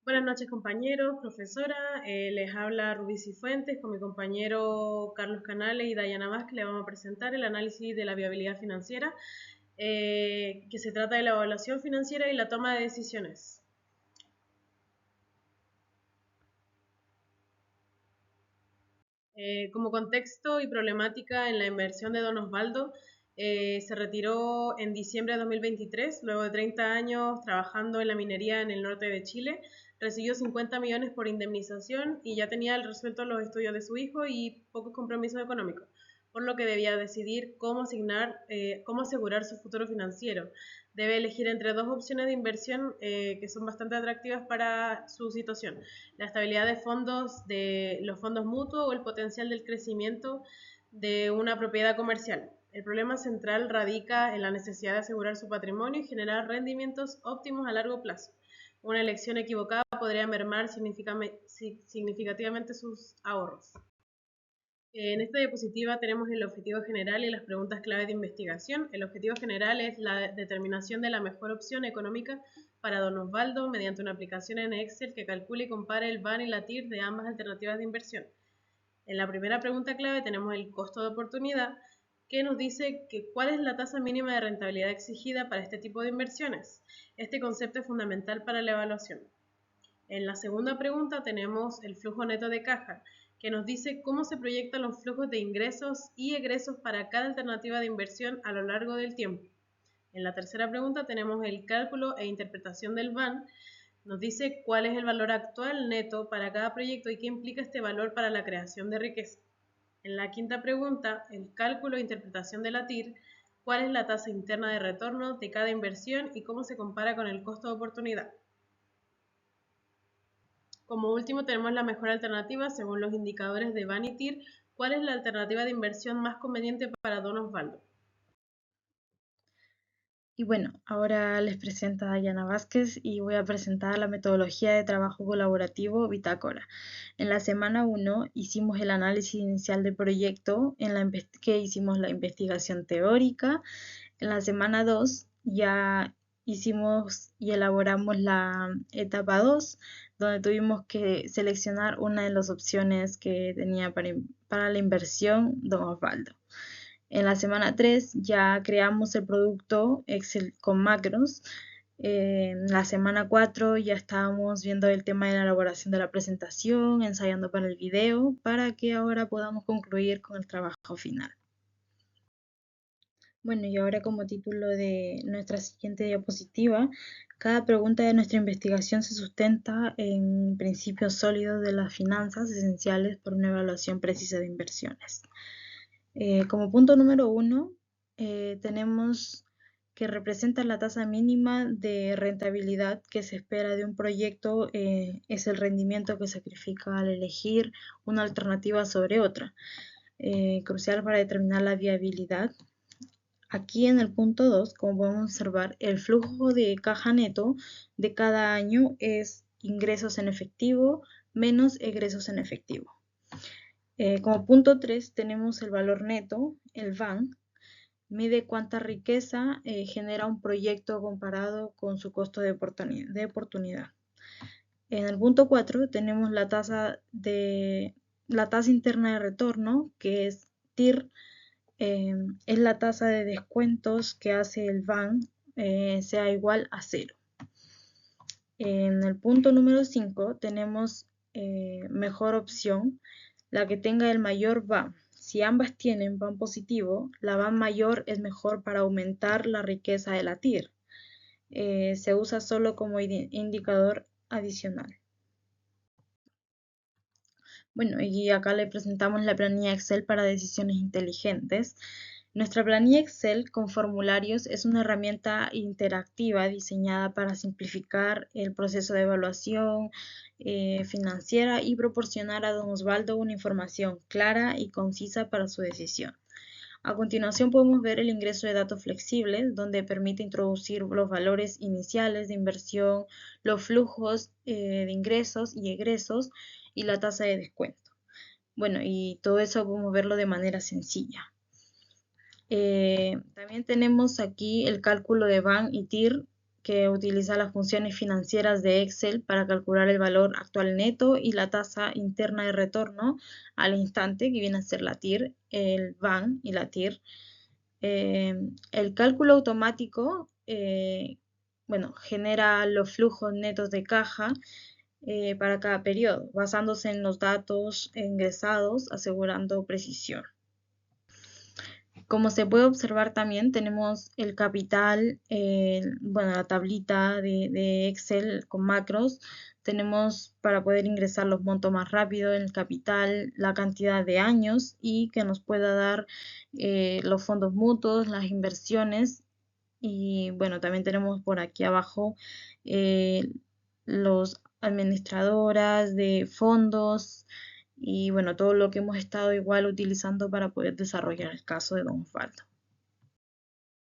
Buenas noches compañeros, profesora, les habla Rubí Cifuentes con mi compañero Carlos Canales y Dayana Vázquez. Le vamos a presentar el análisis de la viabilidad financiera, que se trata de la evaluación financiera y la toma de decisiones. Como contexto y problemática en la inversión de Don Osvaldo, se retiró en diciembre de 2023, luego de 30 años trabajando en la minería en el norte de Chile. Recibió 50 millones por indemnización y ya tenía resuelto los estudios de su hijo y pocos compromisos económicos, por lo que debía decidir cómo asegurar su futuro financiero. Debe elegir entre dos opciones de inversión que son bastante atractivas para su situación: la estabilidad de los fondos mutuos o el potencial del crecimiento de una propiedad comercial. El problema central radica en la necesidad de asegurar su patrimonio y generar rendimientos óptimos a largo plazo. Una elección equivocada podría mermar significativamente sus ahorros. En esta diapositiva tenemos el objetivo general y las preguntas clave de investigación. El objetivo general es la determinación de la mejor opción económica para Don Osvaldo mediante una aplicación en Excel que calcule y compare el VAN y la TIR de ambas alternativas de inversión. En la primera pregunta clave tenemos el costo de oportunidad, que nos dice cuál es la tasa mínima de rentabilidad exigida para este tipo de inversiones. Este concepto es fundamental para la evaluación. En la segunda pregunta tenemos el flujo neto de caja, que nos dice cómo se proyectan los flujos de ingresos y egresos para cada alternativa de inversión a lo largo del tiempo. En la tercera pregunta tenemos el cálculo e interpretación del VAN. Nos dice cuál es el valor actual neto para cada proyecto y qué implica este valor para la creación de riqueza. En la quinta pregunta, el cálculo e interpretación de la TIR, cuál es la tasa interna de retorno de cada inversión y cómo se compara con el costo de oportunidad. Como último tenemos la mejor alternativa según los indicadores de VAN y TIR. ¿Cuál es la alternativa de inversión más conveniente para Don Osvaldo? Y bueno, ahora les presento a Dayana Vázquez y voy a presentar la metodología de trabajo colaborativo Bitácora. En la semana 1 hicimos el análisis inicial del proyecto, que hicimos la investigación teórica. En la semana 2 ya hicimos y elaboramos la etapa 2, donde tuvimos que seleccionar una de las opciones que tenía para la inversión Don Osvaldo. En la semana 3 ya creamos el producto Excel con macros. En la semana 4 ya estábamos viendo el tema de la elaboración de la presentación, ensayando para el video, para que ahora podamos concluir con el trabajo final. Bueno, y ahora como título de nuestra siguiente diapositiva, cada pregunta de nuestra investigación se sustenta en principios sólidos de las finanzas esenciales para una evaluación precisa de inversiones. Como punto número 1, tenemos que representa la tasa mínima de rentabilidad que se espera de un proyecto, es el rendimiento que sacrifica al elegir una alternativa sobre otra, crucial para determinar la viabilidad. Aquí en el punto 2, como podemos observar, el flujo de caja neto de cada año es ingresos en efectivo menos egresos en efectivo. Como punto 3 tenemos el valor neto, el VAN, mide cuánta riqueza genera un proyecto comparado con su costo de oportunidad. En el punto 4 tenemos la tasa interna de retorno, que es TIR, es la tasa de descuentos que hace el VAN sea igual a 0. En el punto número 5 tenemos mejor opción, la que tenga el mayor VAN. Si ambas tienen VAN positivo, la VAN mayor es mejor para aumentar la riqueza de la TIR. Se usa solo como indicador adicional. Bueno, y acá le presentamos la planilla Excel para decisiones inteligentes. Nuestra planilla Excel con formularios es una herramienta interactiva diseñada para simplificar el proceso de evaluación financiera y proporcionar a Don Osvaldo una información clara y concisa para su decisión. A continuación podemos ver el ingreso de datos flexibles, donde permite introducir los valores iniciales de inversión, los flujos de ingresos y egresos y la tasa de descuento. Bueno, y todo eso podemos verlo de manera sencilla. También tenemos aquí el cálculo de VAN y TIR, que utiliza las funciones financieras de Excel para calcular el valor actual neto y la tasa interna de retorno al instante, que viene a ser la TIR, el VAN y la TIR. El cálculo automático, bueno, genera los flujos netos de caja para cada periodo, basándose en los datos ingresados, asegurando precisión. Como se puede observar también tenemos el capital, bueno, la tablita de Excel con macros. Tenemos para poder ingresar los montos más rápido en el capital, la cantidad de años y que nos pueda dar los fondos mutuos, las inversiones. Y bueno, también tenemos por aquí abajo los administradoras de fondos y bueno, todo lo que hemos estado igual utilizando para poder desarrollar el caso de Don Osvaldo.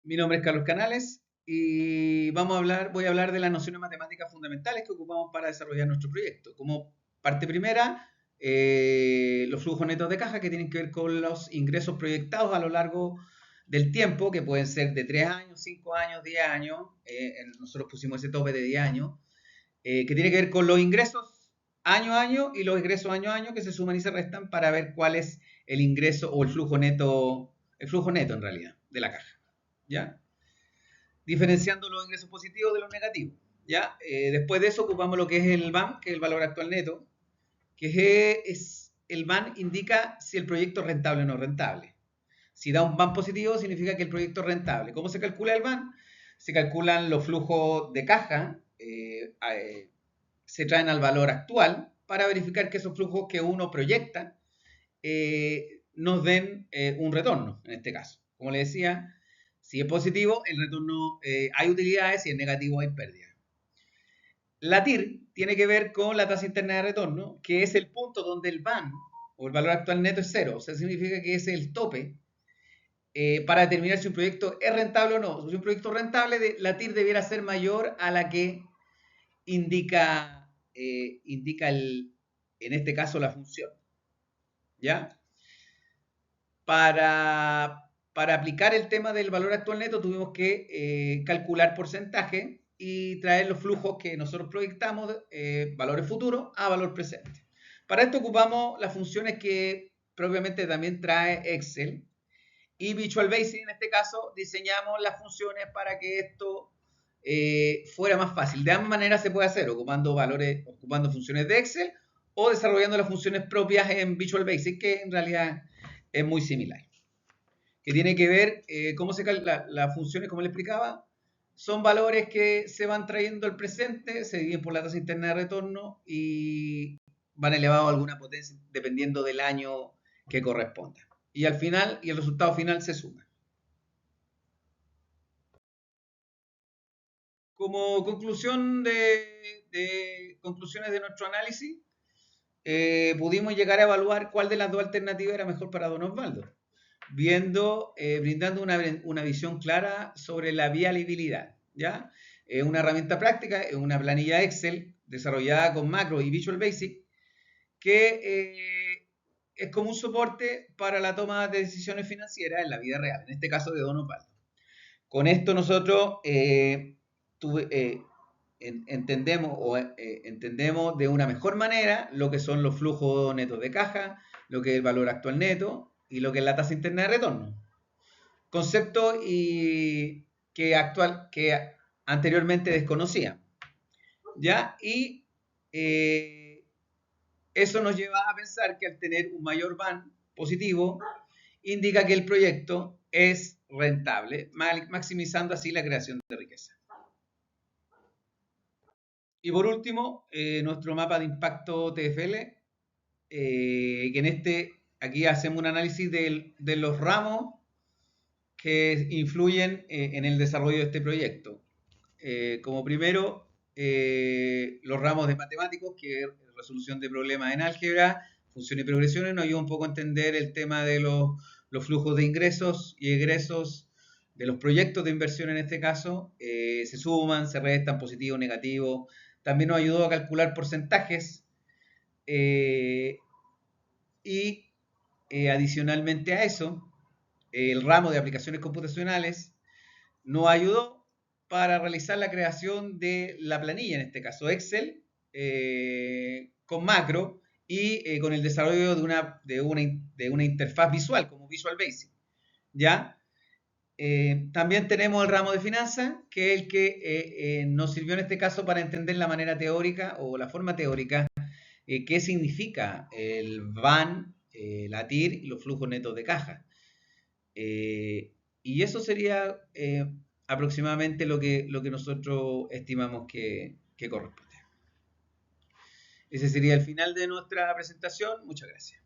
Mi nombre es Carlos Canales y voy a hablar de las nociones matemáticas fundamentales que ocupamos para desarrollar nuestro proyecto. Como parte primera, los flujos netos de caja, que tienen que ver con los ingresos proyectados a lo largo del tiempo, que pueden ser de 3 años, 5 años, 10 años. Nosotros pusimos ese tope de 10 años, que tiene que ver con los ingresos año a año y los ingresos año a año, que se suman y se restan para ver cuál es el ingreso o el flujo neto en realidad de la caja, ¿ya? Diferenciando los ingresos positivos de los negativos, ¿ya? Después de eso ocupamos lo que es el VAN, que es el valor actual neto, que es el VAN indica si el proyecto es rentable o no rentable. Si da un VAN positivo, significa que el proyecto es rentable. ¿Cómo se calcula el VAN? Se calculan los flujos de caja, se traen al valor actual para verificar que esos flujos que uno proyecta nos den un retorno, en este caso. Como le decía, si es positivo, el retorno hay utilidades, si es negativo, hay pérdidas. La TIR tiene que ver con la tasa interna de retorno, que es el punto donde el VAN, o el valor actual neto, es cero. O sea, significa que es el tope para determinar si un proyecto es rentable o no. Si un proyecto es rentable, la TIR debiera ser mayor a la que indica en este caso, la función. ¿Ya? Para aplicar el tema del valor actual neto tuvimos que calcular porcentaje y traer los flujos que nosotros proyectamos, valores futuros, a valor presente. Para esto ocupamos las funciones que propiamente también trae Excel y Visual Basic. En este caso diseñamos las funciones para que esto fuera más fácil. De ambas maneras se puede hacer, ocupando funciones de Excel o desarrollando las funciones propias en Visual Basic, que en realidad es muy similar. Que tiene que ver cómo se calculan las funciones, como le explicaba, son valores que se van trayendo al presente, se dividen por la tasa interna de retorno y van elevados a alguna potencia dependiendo del año que corresponda. Y al final, y el resultado final se suma. Como conclusión conclusiones de nuestro análisis, pudimos llegar a evaluar cuál de las dos alternativas era mejor para Don Osvaldo, brindando una visión clara sobre la viabilidad, ¿ya? Una herramienta práctica, una planilla Excel desarrollada con Macro y Visual Basic, que es como un soporte para la toma de decisiones financieras en la vida real, en este caso de Don Osvaldo. Con esto nosotros entendemos de una mejor manera lo que son los flujos netos de caja, lo que es el valor actual neto y lo que es la tasa interna de retorno. Concepto que anteriormente desconocía. ¿Ya? Y eso nos lleva a pensar que al tener un mayor VAN positivo, indica que el proyecto es rentable, maximizando así la creación de riqueza. Y por último, nuestro mapa de impacto TFL, que aquí hacemos un análisis de los ramos que influyen en el desarrollo de este proyecto. Como primero, los ramos de matemáticos, que es resolución de problemas en álgebra, funciones y progresiones, nos ayuda un poco a entender el tema de los flujos de ingresos y egresos de los proyectos de inversión en este caso, se suman, se restan, positivos, negativos. También nos ayudó a calcular porcentajes y adicionalmente a eso, el ramo de aplicaciones computacionales nos ayudó para realizar la creación de la planilla, en este caso Excel, con macro y con el desarrollo de una interfaz visual como Visual Basic. ¿Ya? También tenemos el ramo de finanzas, que es el que nos sirvió en este caso para entender la manera teórica o la forma teórica, qué significa el VAN, la TIR y los flujos netos de caja. Y eso sería aproximadamente lo que nosotros estimamos que corresponde. Ese sería el final de nuestra presentación. Muchas gracias.